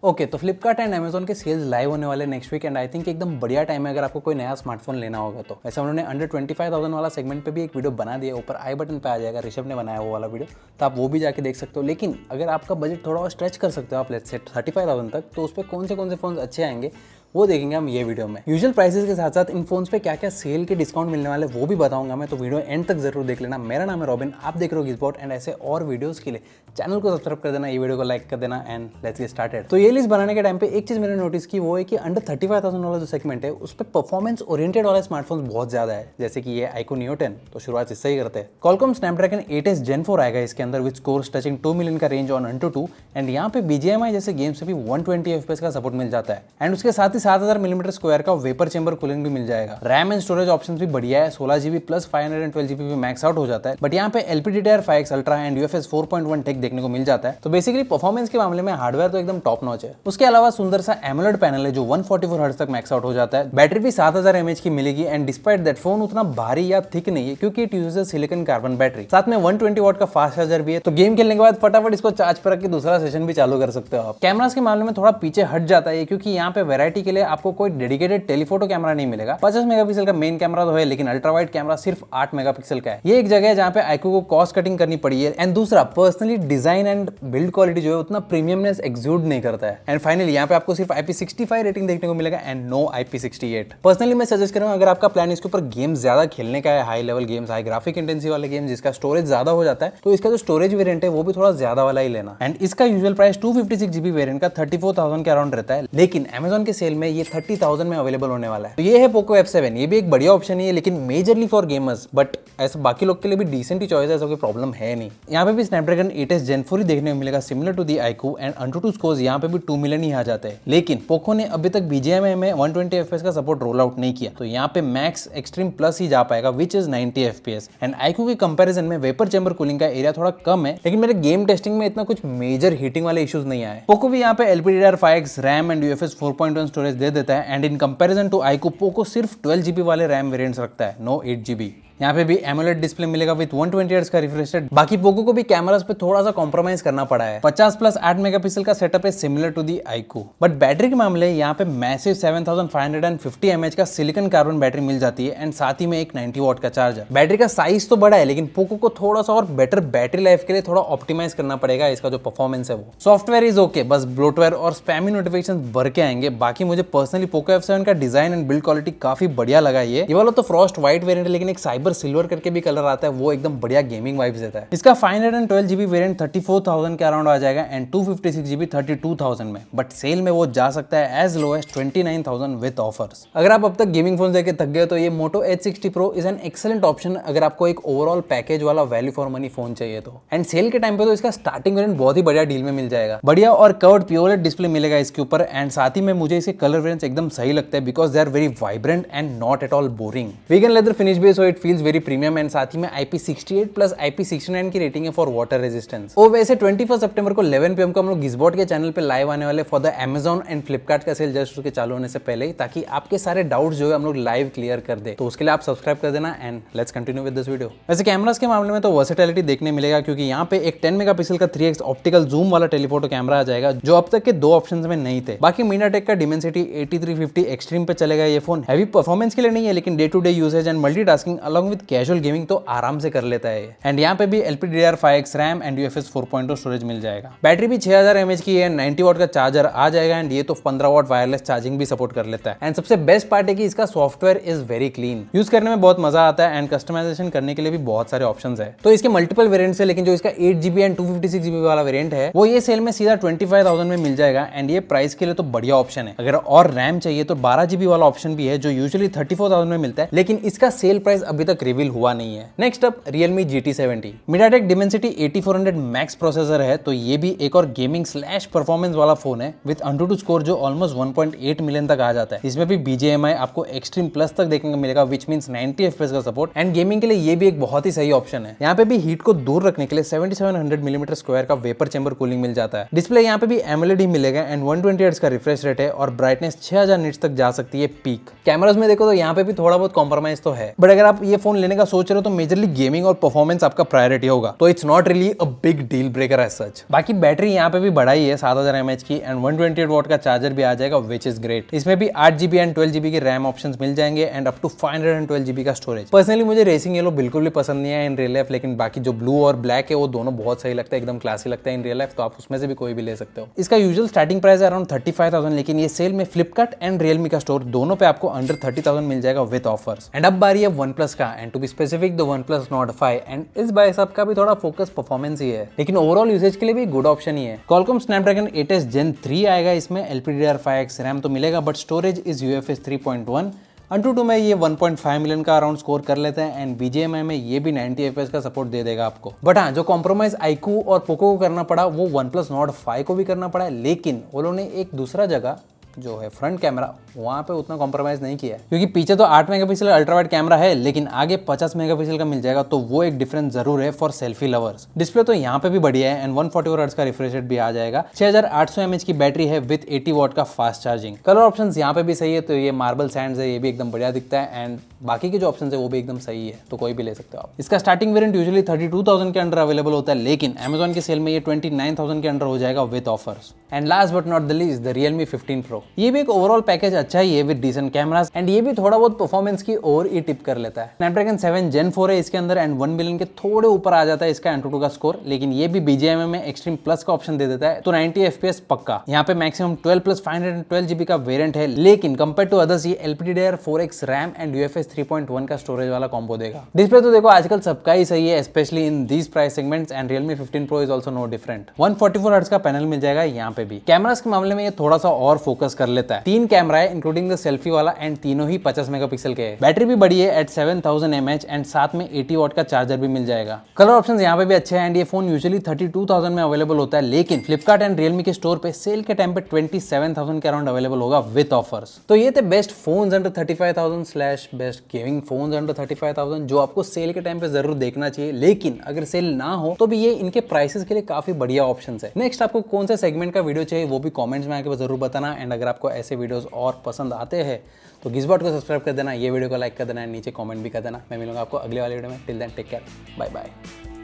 Okay तो Flipkart and Amazon के sales live होने वाले next week and I think एकदम बढ़िया टाइम है अगर आपको कोई नया स्मार्टफोन लेना होगा तो। वैसे उन्होंने अंडर 25,000 वाला सेगमेंट पे भी एक वीडियो बना दिया, ऊपर आई बटन पे आ जाएगा, ऋषभ ने बनाया वो वाला वीडियो, तो आप वो भी जाके देख सकते हो। लेकिन अगर आपका बजट थोड़ा और स्ट्रेच कर सकते हो आप लेट्स से 35,000 तक, तो उस पर कौन से फोन अच्छे आएंगे वो देखेंगे हम ये वीडियो में। यूजुअल प्राइसेस के साथ साथ इन फोन्स पे क्या क्या सेल के डिस्काउंट मिलने वाले वो भी बताऊंगा मैं, तो वीडियो एंड तक जरूर देख लेना। मेरा नाम है रॉबिन, आप देख रहे हो गिजबॉट एंड ऐसे और वीडियोस के लिए चैनल को सब्सक्राइब कर देना, ये वीडियो को लाइक कर देना एंड लेट्स गेट स्टार्टेड। तो ये लिस्ट बनाने के टाइम पे एक चीज मैंने नोटिस की वो है कि अंडर 35,000 वाला जो सेगमेंट है उस पर परफॉर्मेंस ओरिएंटेड वाले स्मार्टफोन्स बहुत ज्यादा है, जैसे कि ये आईक्यू नियो 10, तो शुरुआत इससे ही करते हैं। Qualcomm Snapdragon 8s Gen 4 आएगा इसके अंदर विद स्कोर्स टचिंग 2 मिलियन का रेंज ऑन AnTuTu एंड यहाँ पे BGMI जैसे गेम से भी 120 FPS का सपोर्ट मिल जाता है एंड उसके साथ ही 7000 मिलीमीटर स्क्वायर का वेपर चेंबर कूलिंग भी मिल जाएगा। रैम एंड स्टोरेज ऑप्शंस भी बढ़िया है, 16GB प्लस 512GB भी मैक्स आउट हो जाता है, बट यहाँ पे LPDDR5X Ultra and UFS 4.1 take देखने को मिल जाता है। तो बेसिकली परफॉर्मेंस के मामले में हार्डवेयर तो एकदम टॉप नॉच है। उसके अलावा सुंदर सा एमोलेड पैनल है जो 144 हर्ट्ज तक मैक्स आउट हो जाता है। बैटरी भी 7000 mAh की मिलेगी एंड डिस्पाइट दैट फोन उतना भारी या थिक नहीं है क्योंकि it uses silicon carbon battery, साथ में 120 वाट का फास्ट चार्जर भी है, तो गेम खेलने के बाद फटाफट इसको चार्ज पर रख के दूसरा सेशन भी चालू कर सकते हो आप। कैमरास के मामले में थोड़ा पीछे हट जाता है क्योंकि यहाँ पे वैरायटी के लिए आपको कोई डेडिकेटेड टेलीफोटो कैमरा नहीं मिलेगा। 50 मेगापिक्सल का मेन कैमरा तो है लेकिन अल्ट्रा वाइड कैमरा सिर्फ 8 मेगापिक्सल का है। ये एक जगह है जहाँ पे आईक्यू को कॉस्ट कटिंग करनी पड़ी है एंड दूसरा personally design and build quality जो है उतना प्रीमियमनेस एक्सूड नहीं करता है। एंड फाइनली यहाँ पे आपको सिर्फ IP65 रेटिंग देखने को मिलेगा एंड नो IP68। पर्सनली मैं सजेस्ट करूंगा अगर आपका प्लान इसके ऊपर गेम्स ज्यादा खेलने का है, high level games, high graphic intensive वाले गेम्स जिसका स्टोरेज ज्यादा हो जाता है, तो इसका जो स्टोरेज वेरिएंट है वो भी थोड़ा ज्यादा वाला ही लेना। एंड इसका यूजुअल प्राइस 256GB वेरिएंट का 34,000 के अराउंड रहता है, लेकिन अमेजोन के सेल में ये 30,000 में अवेलेबल होने वाला है। तो ये है पोको F7, ये भी एक बढ़िया ऑप्शन है लेकिन मेजरली फॉर गेमर्स, बट ऐसे बाकी लोग के लिए भी डिसेंट ही चॉइस है, ऐसा कोई प्रॉब्लम है नहीं। यहाँ पे भी स्नैपड्रैगन 8s Gen 4 ही देखने को मिलेगा similar to the iQOO and AnTuTu scores यहाँ पे भी 2 मिलियन ही आ जाते हैं, लेकिन पोको ने अभी तक BGMI में 120 FPS का सपोर्ट रोल आउट नहीं किया, तो यहाँ पे मैक्स एक्सट्रीम प्लस ही जा पाएगा which is 90 FPS and iQOO के कंपैरिजन में वेपर चेंबर कूलिंग का एरिया थोड़ा कम है, लेकिन मेरे गेम टेस्टिंग में इतना कुछ मेजर हीटिंग वाले इश्यूज नहीं आए। पोको भी यहाँ पे LPDDR5X RAM and UFS 4.1 storage दे देता है and in comparison to iQOO Poco सिर्फ 12GB वाले रैम वेरिएंट्स रखता है, नो 8GB। यहाँ पे भी एमोलेड डिस्प्ले मिलेगा विद 120 हर्ट्ज का रिफ्रेश रेट। बाकी पोको को भी कैमरास पे थोड़ा सा कॉम्प्रोमाइज करना पड़ा है, 50 प्लस 8 मेगापिक्सल का सेटअप है similar to the iQOO, but battery के मामले यहाँ पे मैसिव 7550 mAh का सिलिकॉन कार्बन बैटरी मिल जाती है एंड साथ ही में एक 90 वाट का चार्जर। बैटरी का साइज तो बड़ा है लेकिन पोको को थोड़ा सा और बेटर बैटरी लाइफ के लिए थोड़ा ऑप्टिमाइज करना पड़ेगा इसका जो परफॉर्मेंस है वो। सॉफ्टवेयर इज ओके, बस ब्लोटवेयर और स्पैमी नोटिफिकेशन भर के आएंगे। बाकी मुझे पर्सनली पोको F7 का डिजाइन एंड बिल्ड क्वालिटी काफी बढ़िया लगा। ये वाला तो फ्रॉस्ट व्हाइट वेरिएंट है लेकिन एक साइबर सिल्वर करके भी कलर आता है, वो एकदम बढ़िया गेमिंग वाइब्स देता है। इसका 512GB वेरिएंट 34,000 के अराउंड आ जाएगा एंड 256GB 32,000 में, बट सेल में वो जा सकता है as low as 29,000 with offers. अगर आप अब तक गेमिंग फोन देके थक गए तो ये Moto H60 Pro is an excellent option अगर आपको एक ओवरऑल पैकेज वाला वैल्यू फॉर मनी फोन चाहिए तो। एंड सेल के टाइम पे तो इसका स्टार्टिंग वेरिएंट बहुत ही बढ़िया डील में मिल जाएगा, बढ़िया और कर्व्ड प्योर डिस्प्ले मिलेगा इसके ऊपर एंड साथ ही में मुझे इसके कलर वेरिएंट्स एकदम सही लगते हैं because they are very vibrant and not at all boring. Vegan leather finish भी है so it feels very premium and साथ ही में IP68 प्लस IP69 की रेटिंग है फॉर वाटर रेजिस्टेंस। और वैसे 21 सितंबर को 11 PM को हम लोग गिजबॉट के चैनल पे लाइव आने वाले for the Amazon and Flipkart का सेल जस्ट उसके चालू होने से पहले ही, ताकि आपके सारे डाउट्स जो है हम लोग लाइव क्लियर कर दे, तो उसके लिए आप सब्सक्राइब कर देना and let's continue with this video. वैसे कैमरास के मामले में तो वर्सेटिलिटी देखने मिलेगा क्योंकि यहाँ पे एक 10 मेगापिक्सल का 3x ऑप्टिकल जूम वाला टेलीफोटो कैमरा आ जाएगा जो अब तक के दो ऑप्शंस में नहीं थे। बाकी मीडियाटेक का डिमेंसिटी 8350 एक्सट्रीम पे चलेगा। ये फोन हैवी परफॉर्मेंस के लिए नहीं है लेकिन day to day usage and multitasking along with casual gaming तो आराम से कर लेता है। एंड यहाँ पे भी LPDDR5X RAM and UFS 4.0 storage मिल जाएगा। बैटरी भी 6000 mAh की है, 90 वाट का चार्जर आ जाएगा एंड ये तो 15 वाट वायरलेस चार्जिंग भी सपोर्ट कर लेता है। एंड सबसे बेस्ट पार्ट है कि इसका software is very clean, use करने में बहुत मजा आता है एंड कस्टमाइजेशन करने के लिए भी बहुत सारे ऑप्शंस है। तो इसके मल्टीपल वेरिएंट्स है लेकिन जो इसका 8GB एंड 256GB वाला वेरिएंट है वो ये सेल में सीधा 25,000 में मिल जाएगा एंड ये प्राइस के लिए तो बढ़िया ऑप्शन है। अगर और रैम चाहिए तो 12GB वाला ऑप्शन भी है जो यूजुअली 34,000 में मिलता है, लेकिन इसका सेल प्राइस अभी तक रिवील हुआ नहीं है। Next up Realme GT70 MediaTek Dimensity 8400 max processor है, तो ये भी एक और गेमिंग स्लैश परफॉर्मेंस वाला फोन है विद AnTuTu स्कोर जो ऑलमोस्ट 1.8 मिलियन तक आ जाता है। इसमें भी BGMI आपको एक्सट्रीम प्लस तक देखने को मिलेगा विच मींस 90 FPS का सपोर्ट एंड गेमिंग के लिए ये भी एक बहुत ही सही ऑप्शन है। यहाँ पे भी हीट को दूर रखने के लिए 7700 मिलीमीटर स्क्वायर का वेपर चेंबर कूलिंग मिल जाता है। डिस्प्ले यहाँ पे भी एमोलेड ही मिलेगा एंड 120 हर्ट्ज का रिफ्रेश रेट है और ब्राइटनेस 6000 निट्स तक जा सकती है पीक। कैमरास में देखो तो यहाँ पे भी थोड़ा बहुत कॉम्प्रोमाइज तो है, बट अगर आप ये फोन लेने का सोच रहे हो तो मेजरली गेमिंग और परफॉर्मेंस आपका प्रायोरिटी होगा, तो it's not really a big deal breaker as such. बाकी बैटरी यहाँ पे भी बढ़ाई है 7000 mAh की एंड 128 वॉट का चार्जर भी आ जाएगा, विच इज ग्रेट। इसमें भी 8GB एंड 12GB के रैम ऑप्शन मिल जाएंगे एंड अप टू 512GB का स्टोरेज। पर्सनली मुझे रेसिंग येलो बिल्कुल भी पसंद नहीं है इन रियल लाइफ, लेकिन बाकी जो ब्लू और ब्लैक है वो दोनों बहुत सही लगता है, एकदम क्लासी लगता है इन रियल लाइफ, तो आप उसमें से भी कोई भी ले सकते हो। इसका यूजुअल स्टार्टिंग प्राइस है अराउंड 35,000, लेकिन ये सेल में फ्लिपकार्ट एंड रियलमी का स्टोर दोनों पे आपको अंडर 30,000 मिल जाएगा विद ऑफर्स। एंड अब बारी है OnePlus का, and to be specific the OnePlus Nord 5, and इस भाई साहब का भी थोड़ा फोकस परफॉर्मेंस ही है, लेकिन ओवरऑल यूसेज के लिए भी गुड ऑप्शन ही है। Qualcomm Snapdragon 8s Gen 3 आएगा, इसमें LPDDR5X रैम तो मिलेगा but storage is UFS 3.1। Antutu में ये 1.5 मिलियन का अराउंड स्कोर कर लेते हैं एंड BGMI में ये भी 90 FPS का सपोर्ट दे देगा आपको। बट हाँ, जो कॉम्प्रोमाइज iQOO और पोको को करना पड़ा वो OnePlus Nord 5 को भी करना पड़ा, लेकिन वो लोगों ने एक दूसरा जगह जो है फ्रंट कैमरा वहाँ पे उतना कॉम्प्रोमाइज नहीं किया है, क्योंकि पीछे तो 8 मेगापिक्सल अल्ट्रा वाइड कैमरा है, लेकिन आगे 50 मेगापिक्सल का मिल जाएगा, तो वो एक डिफरेंस जरूर है फॉर सेल्फी लवर्स। डिस्प्ले तो यहाँ पे भी बढ़िया है एंड 144 हर्ट्ज का रिफ्रेश रेट भी आ जाएगा। 6800 mAh की बैटरी है विद 80 वॉट का फास्ट चार्जिंग। कलर ऑप्शन यहाँ पे भी सही है, तो ये मार्बल सैंड्स है, ये भी एकदम बढ़िया दिखता है एंड बाकी के जो ऑप्शन है वो भी एकदम सही है, तो कोई भी ले सकते हो आप। इसका स्टार्टिंग वेरिएंट यूजुअली 32,000 के अंडर अवेलेबल होता है, लेकिन Amazon के सेल में ये 29,000 के अंडर हो जाएगा with offers. And last but not the least the Realme 15 Pro। ये भी एक ओवरऑल पैकेज अच्छा ही है विद डिसेंट कैमरास एंड ये भी थोड़ा बहुत परफॉर्मेंस की ओर ही टिप कर लेता है। Snapdragon 7 Gen 4 है इसके अंदर एंड 1 मिलियन के थोड़े ऊपर आ जाता है इसका Antutu का स्कोर, लेकिन ये भी BGMI में एक्सट्रीम प्लस का ऑप्शन दे देता है, तो 90 FPS पक्का। यहाँ पे मैक्सिमम 12 प्लस 512GB का वेरिएंट है, लेकिन कंपेयर टू अदर्स ये LPDDR4X रैम एंड UFS 3.1 का स्टोरेज वाला कॉम्बो देगा। डिस्प्ले तो देखो आजकल सबका ही सही है, specially in these price segments, and Realme 15 Pro is also no different. 144 hertz का पैनल मिल जाएगा यहाँ पे भी। कैमरास के मामले में ये थोड़ा सा और फोकस कर लेता है। 3 कैमरा है इंक्लूडिंग द सेल्फी वाला एंड तीनों ही 50 मेगापिक्सल के है। बैटरी भी बड़ी है एट 7000 mAh एंड साथ में 80 वॉट का चार्जर भी मिल जाएगा। कलर ऑप्शंस यहाँ पे भी अच्छे हैं एंड ये फोन यूजुअली 32,000 में अवेलेबल होता है, लेकिन फ्लिपकार्ट एंड रियलमी के स्टोर पे सेल के टाइम पे 27,000 के अराउंड अवेलेबल होगा विद ऑफर्स। तो ये थे best phones under 35,000 / best gaming phones under 35,000 जो आपको सेल के टाइम पे जरूर देखना चाहिए, लेकिन अगर सेल ना हो तो भी ये इनके प्राइसेस के लिए काफी बढ़िया ऑप्शंस है। नेक्स्ट आपको कौन से सेगमेंट का वीडियो चाहिए वो भी कमेंट्स में आके जरूर बताना, एंड अगर आपको ऐसे वीडियोस और पसंद आते हैं तो गिज़बॉट को सब्सक्राइब कर देना, ये वीडियो को लाइक कर देना, नीचे कमेंट भी कर देना। मैं मिलूंगा आपको अगले वाले वीडियो में। Till then take care, bye bye.